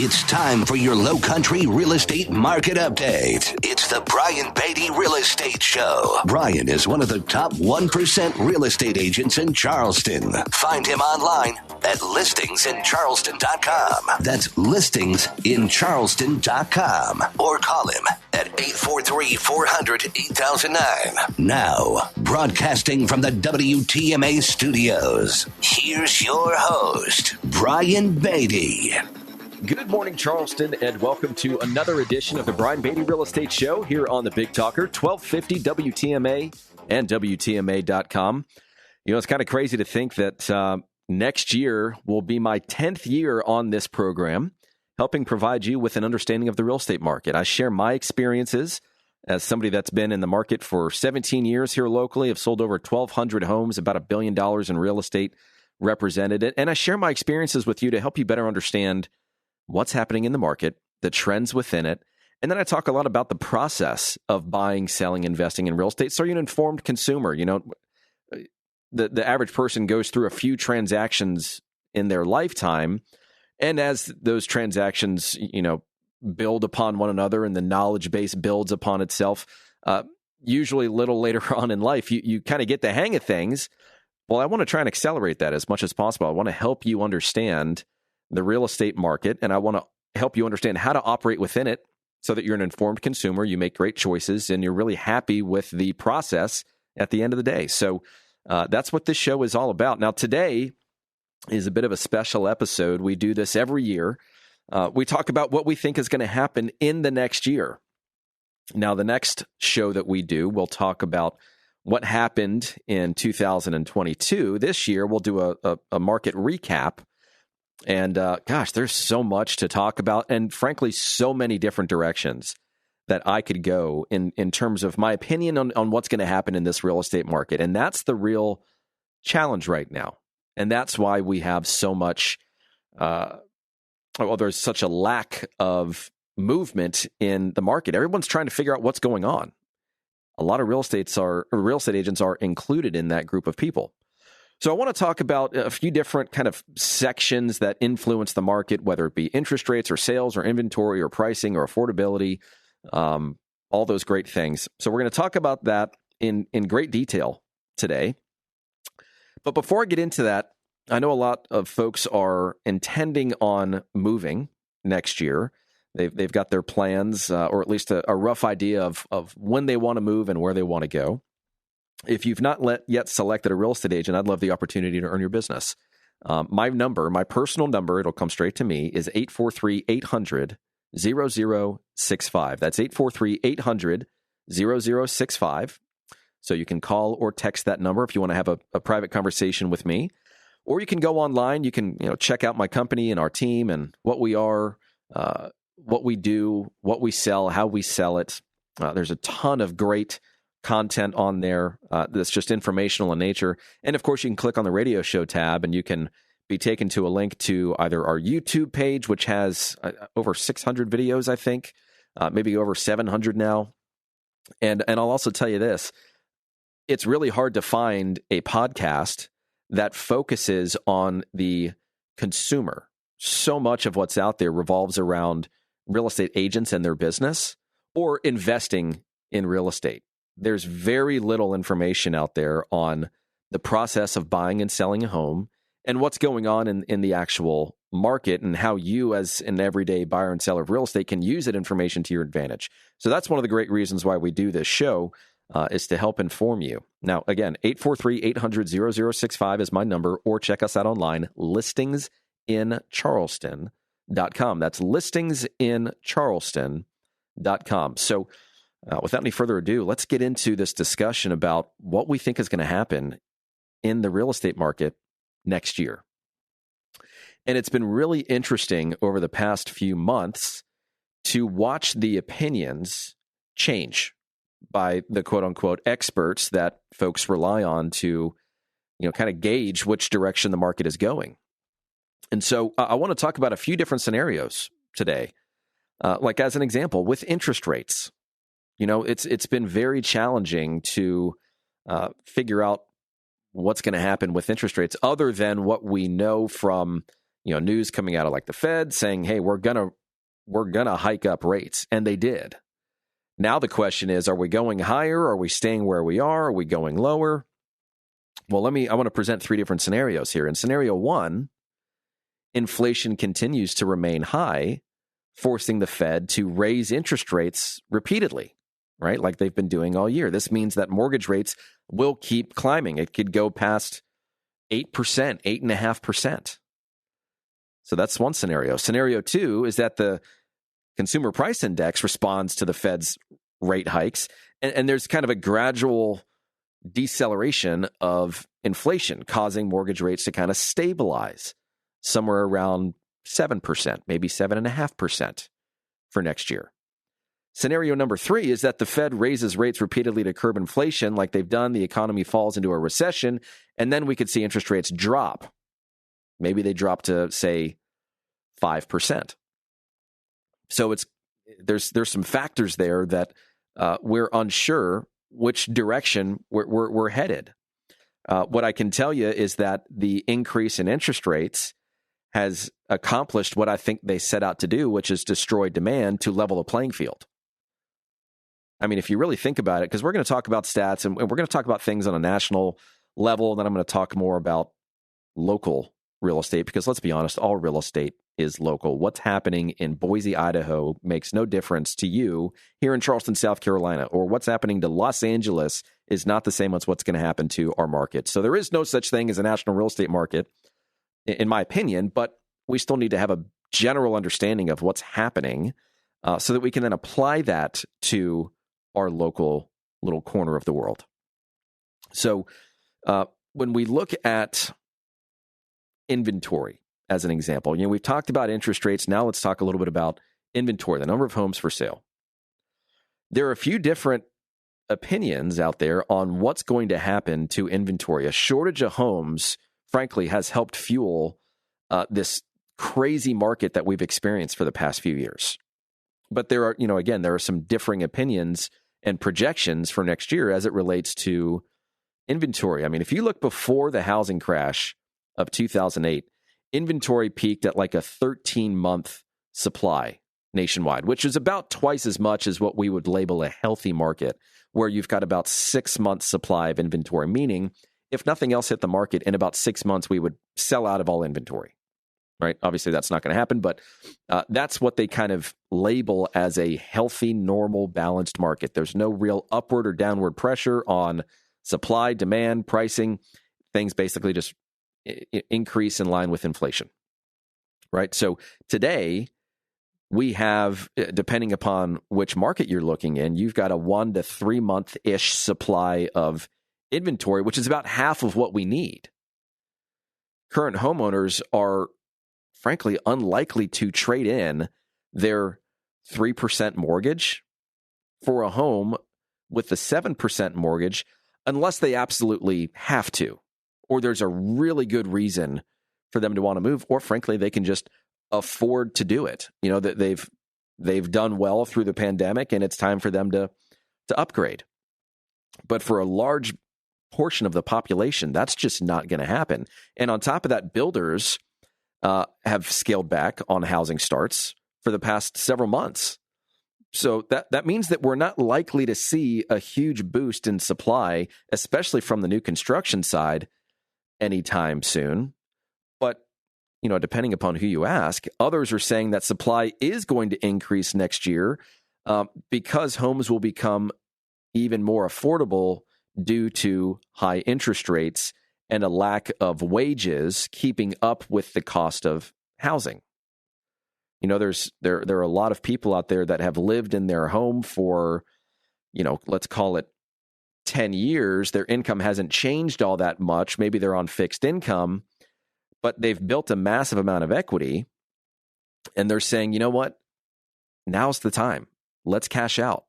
It's time for your Low Country real estate market update. It's the Brian Beatty Real Estate Show. Brian is one of the top 1% real estate agents in Charleston. Find him online at listingsincharleston.com. That's listingsincharleston.com. Or call him at 843-400-8009. Now, broadcasting from the WTMA studios, here's your host, Brian Beatty. Good morning, Charleston, and welcome to another edition of the Brian Beatty Real Estate Show here on the Big Talker, 1250 WTMA and WTMA.com. You know, it's kind of crazy to think that next year will be my 10th year on this program, helping provide you with an understanding of the real estate market. I share my experiences as somebody that's been in the market for 17 years here locally. I've sold over 1,200 homes, about $1 billion in real estate represented it. And I share my experiences with you to help you better understand what's happening in the market, the trends within it. And then I talk a lot about the process of buying, selling, investing in real estate. So you're an informed consumer. You know, the average person goes through a few transactions in their lifetime. And as those transactions, you know, build upon one another and the knowledge base builds upon itself, usually a little later on in life, you kind of get the hang of things. Well, I want to try and accelerate that as much as possible. I want to help you understand the real estate market, and I want to help you understand how to operate within it so that you're an informed consumer, you make great choices, and you're really happy with the process at the end of the day. So that's what this show is all about. Now, today is a bit of a special episode. We do this every year. We talk about what we think is going to happen in the next year. Now, the next show that we do, we'll talk about what happened in 2022. This year, we'll do a market recap. And gosh, there's so much to talk about, and frankly, so many different directions that I could go in terms of my opinion on what's going to happen in this real estate market. And that's the real challenge right now. And that's why we have so much, there's such a lack of movement in the market. Everyone's trying to figure out what's going on. A lot of real estate agents are included in that group of people. So I want to talk about a few different kind of sections that influence the market, whether it be interest rates or sales or inventory or pricing or affordability, all those great things. So we're going to talk about that in great detail today. But before I get into that, I know a lot of folks are intending on moving next year. They've got their plans, or at least a rough idea of when they want to move and where they want to go. If you've not yet selected a real estate agent, I'd love the opportunity to earn your business. My personal number, it'll come straight to me, is 843-800-0065. That's 843-800-0065. So you can call or text that number if you want to have a private conversation with me. Or you can go online. You can check out my company and our team and what we are, what we do, what we sell, how we sell it. There's a ton of great content on there that's just informational in nature. And of course, you can click on the radio show tab and you can be taken to a link to either our YouTube page, which has over 600 videos, I think, maybe over 700 now. And I'll also tell you this, it's really hard to find a podcast that focuses on the consumer. So much of what's out there revolves around real estate agents and their business or investing in real estate. There's very little information out there on the process of buying and selling a home and what's going on in the actual market and how you as an everyday buyer and seller of real estate can use that information to your advantage. So that's one of the great reasons why we do this show is to help inform you. Now, again, 843-800-0065 is my number, or check us out online, listingsincharleston.com. That's listingsincharleston.com. So without any further ado, let's get into this discussion about what we think is going to happen in the real estate market next year. And it's been really interesting over the past few months to watch the opinions change by the quote-unquote experts that folks rely on to, kind of gauge which direction the market is going. And so I want to talk about a few different scenarios today. Like as an example, with interest rates. It's been very challenging to figure out what's going to happen with interest rates other than what we know from, news coming out of like the Fed saying, hey, we're going to hike up rates. And they did. Now the question is, are we going higher? Are we staying where we are? Are we going lower? Well, I want to present three different scenarios here. In scenario one, inflation continues to remain high, forcing the Fed to raise interest rates repeatedly, right? Like they've been doing all year. This means that mortgage rates will keep climbing. It could go past 8%, 8.5%. So that's one scenario. Scenario two is that the consumer price index responds to the Fed's rate hikes, and there's kind of a gradual deceleration of inflation, causing mortgage rates to kind of stabilize somewhere around 7%, maybe 7.5% for next year. Scenario number three is that the Fed raises rates repeatedly to curb inflation like they've done. The economy falls into a recession, and then we could see interest rates drop. Maybe they drop to, say, 5%. So there's some factors there that we're unsure which direction we're headed. What I can tell you is that the increase in interest rates has accomplished what I think they set out to do, which is destroy demand to level the playing field. I mean, if you really think about it, because we're going to talk about stats and we're going to talk about things on a national level, and then I'm going to talk more about local real estate, because let's be honest, all real estate is local. What's happening in Boise, Idaho makes no difference to you here in Charleston, South Carolina, or what's happening to Los Angeles is not the same as what's going to happen to our market. So there is no such thing as a national real estate market, in my opinion, but we still need to have a general understanding of what's happening so that we can then apply that to our local little corner of the world. So when we look at inventory, as an example, we've talked about interest rates. Now let's talk a little bit about inventory, the number of homes for sale. There are a few different opinions out there on what's going to happen to inventory. A shortage of homes, frankly, has helped fuel this crazy market that we've experienced for the past few years. But there are, again, there are some differing opinions and projections for next year as it relates to inventory. I mean, if you look before the housing crash of 2008, inventory peaked at like a 13-month supply nationwide, which is about twice as much as what we would label a healthy market, where you've got about 6 months supply of inventory, meaning if nothing else hit the market, in about 6 months, we would sell out of all inventory, right? Obviously, that's not going to happen, but that's what they kind of label as a healthy, normal, balanced market. There's no real upward or downward pressure on supply, demand, pricing. Things basically just increase in line with inflation, right? So today we have, depending upon which market you're looking in, you've got a 1 to 3 month-ish supply of inventory, which is about half of what we need. Current homeowners are, frankly, unlikely to trade in their 3% mortgage for a home with a 7% mortgage unless they absolutely have to, or there's a really good reason for them to want to move, or frankly, they can just afford to do it. That they've done well through the pandemic, and it's time for them to upgrade. But for a large portion of the population, that's just not going to happen. And on top of that, builders have scaled back on housing starts for the past several months. So that means that we're not likely to see a huge boost in supply, especially from the new construction side, anytime soon. But, depending upon who you ask, others are saying that supply is going to increase next year because homes will become even more affordable due to high interest rates and a lack of wages keeping up with the cost of housing. There are a lot of people out there that have lived in their home for, let's call it 10 years. Their income hasn't changed all that much. Maybe they're on fixed income, but they've built a massive amount of equity. And they're saying, you know what? Now's the time. Let's cash out.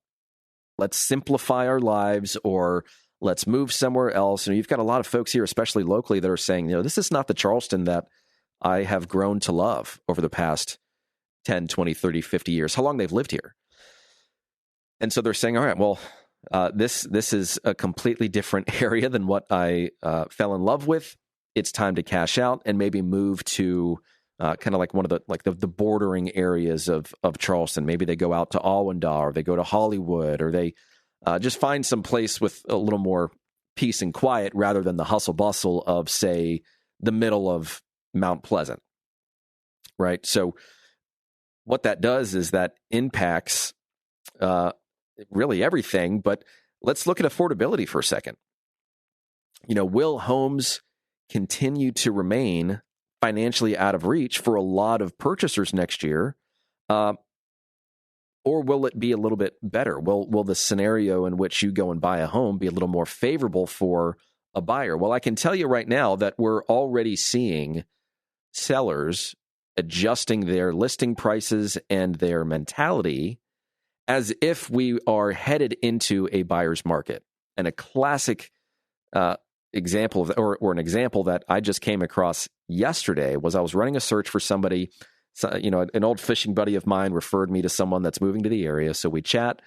Let's simplify our lives, or let's move somewhere else. And you've got a lot of folks here, especially locally, that are saying, this is not the Charleston that I have grown to love over the past 10, 20, 30, 50 years, how long they've lived here. And so they're saying, all right, well, this is a completely different area than what I fell in love with. It's time to cash out and maybe move to kind of like one of the bordering areas of Charleston. Maybe they go out to Allendale, or they go to Hollywood, or they just find some place with a little more peace and quiet rather than the hustle bustle of, say, the middle of Mount Pleasant, right? So what that does is that impacts really everything. But let's look at affordability for a second. Will homes continue to remain financially out of reach for a lot of purchasers next year? Or will it be a little bit better? Will the scenario in which you go and buy a home be a little more favorable for a buyer? Well, I can tell you right now that we're already seeing sellers adjusting their listing prices and their mentality as if we are headed into a buyer's market. And a classic example or an example that I just came across yesterday was I was running a search for somebody. So, an old fishing buddy of mine referred me to someone that's moving to the area. So we chat,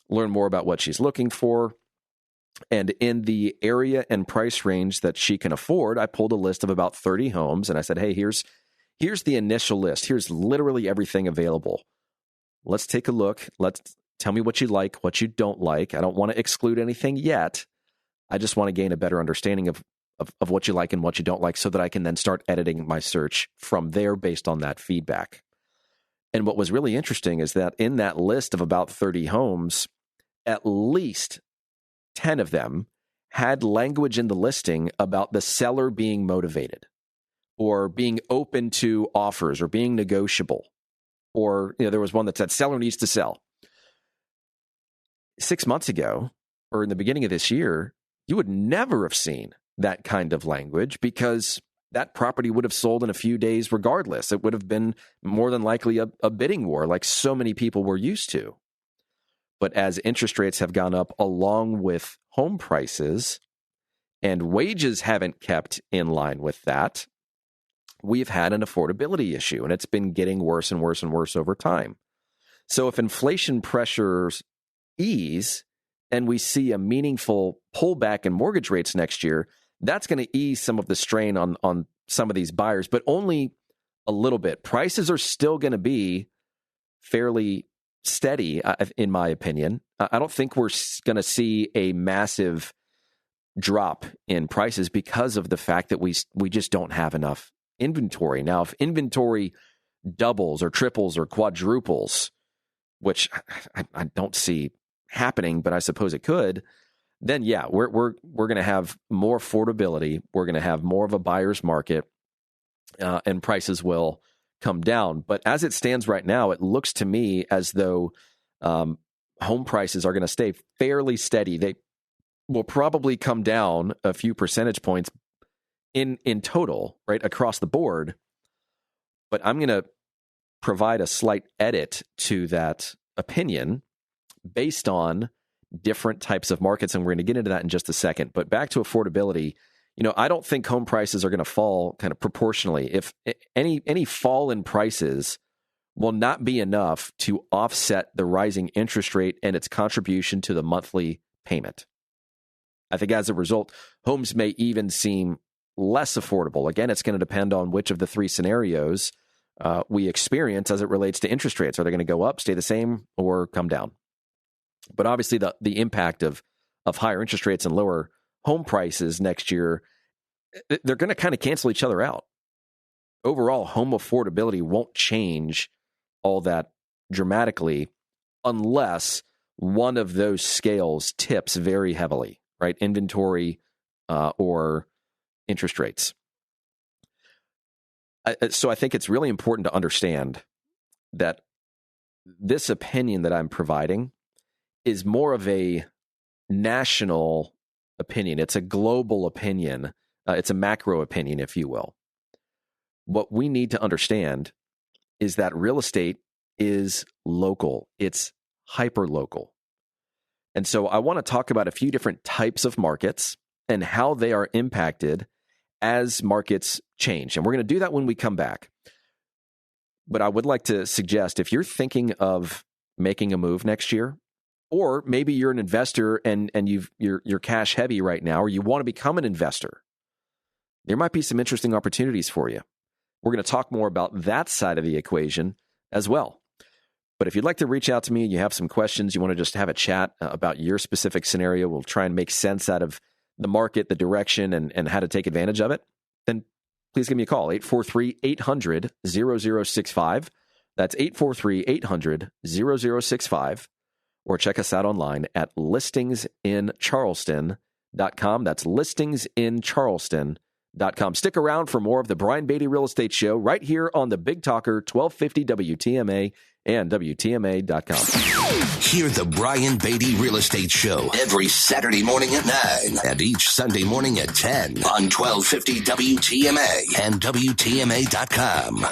learn more about what she's looking for. And in the area and price range that she can afford, I pulled a list of about 30 homes. And I said, hey, here's the initial list. Here's literally everything available. Let's take a look. Tell me what you like, what you don't like. I don't want to exclude anything yet. I just want to gain a better understanding of what you like and what you don't like so that I can then start editing my search from there based on that feedback. And what was really interesting is that in that list of about 30 homes, at least 10 of them had language in the listing about the seller being motivated or being open to offers or being negotiable. Or, there was one that said seller needs to sell. 6 months ago, or in the beginning of this year, you would never have seen that kind of language because that property would have sold in a few days regardless. It would have been more than likely a bidding war like so many people were used to. But as interest rates have gone up along with home prices and wages haven't kept in line with that, we've had an affordability issue, and it's been getting worse and worse and worse over time. So if inflation pressures ease and we see a meaningful pullback in mortgage rates next year, that's going to ease some of the strain on some of these buyers, but only a little bit. Prices are still going to be fairly steady, in my opinion. I don't think we're going to see a massive drop in prices because of the fact that we just don't have enough inventory. Now, if inventory doubles or triples or quadruples, which I don't see happening, but I suppose it could, then yeah, we're going to have more affordability. We're going to have more of a buyer's market, and prices will come down. But as it stands right now, it looks to me as though home prices are going to stay fairly steady. They will probably come down a few percentage points in total, right, across the board. But I'm going to provide a slight edit to that opinion based on different types of markets, and we're going to get into that in just a second. But back to affordability, I don't think home prices are going to fall kind of proportionally. If any fall in prices will not be enough to offset the rising interest rate and its contribution to the monthly payment. I think as a result, homes may even seem less affordable. Again, it's going to depend on which of the three scenarios we experience as it relates to interest rates. Are they going to go up, stay the same, or come down? But obviously, the impact of higher interest rates and lower home prices next year, they're going to kind of cancel each other out. Overall, home affordability won't change all that dramatically unless one of those scales tips very heavily, right? Inventory or interest rates. So I think it's really important to understand that this opinion that I'm providing is more of a national opinion. It's a global opinion. It's a macro opinion, if you will. What we need to understand is that real estate is local. It's hyper-local. And so I want to talk about a few different types of markets and how they are impacted as markets change. And we're going to do that when we come back. But I would like to suggest if you're thinking of making a move next year, or maybe you're an investor and you're cash heavy right now, or you want to become an investor, there might be some interesting opportunities for you. We're going to talk more about that side of the equation as well. But if you'd like to reach out to me and you have some questions, you want to just have a chat about your specific scenario, we'll try and make sense out of the market, the direction, and how to take advantage of it, then please give me a call, 843-800-0065. That's 843-800-0065. Or check us out online at listingsincharleston.com. That's listingsincharleston.com. Stick around for more of the Brian Beatty Real Estate Show right here on the Big Talker, 1250 WTMA and WTMA.com. Hear the Brian Beatty Real Estate Show every Saturday morning at 9 and each Sunday morning at 10 on 1250 WTMA and WTMA.com.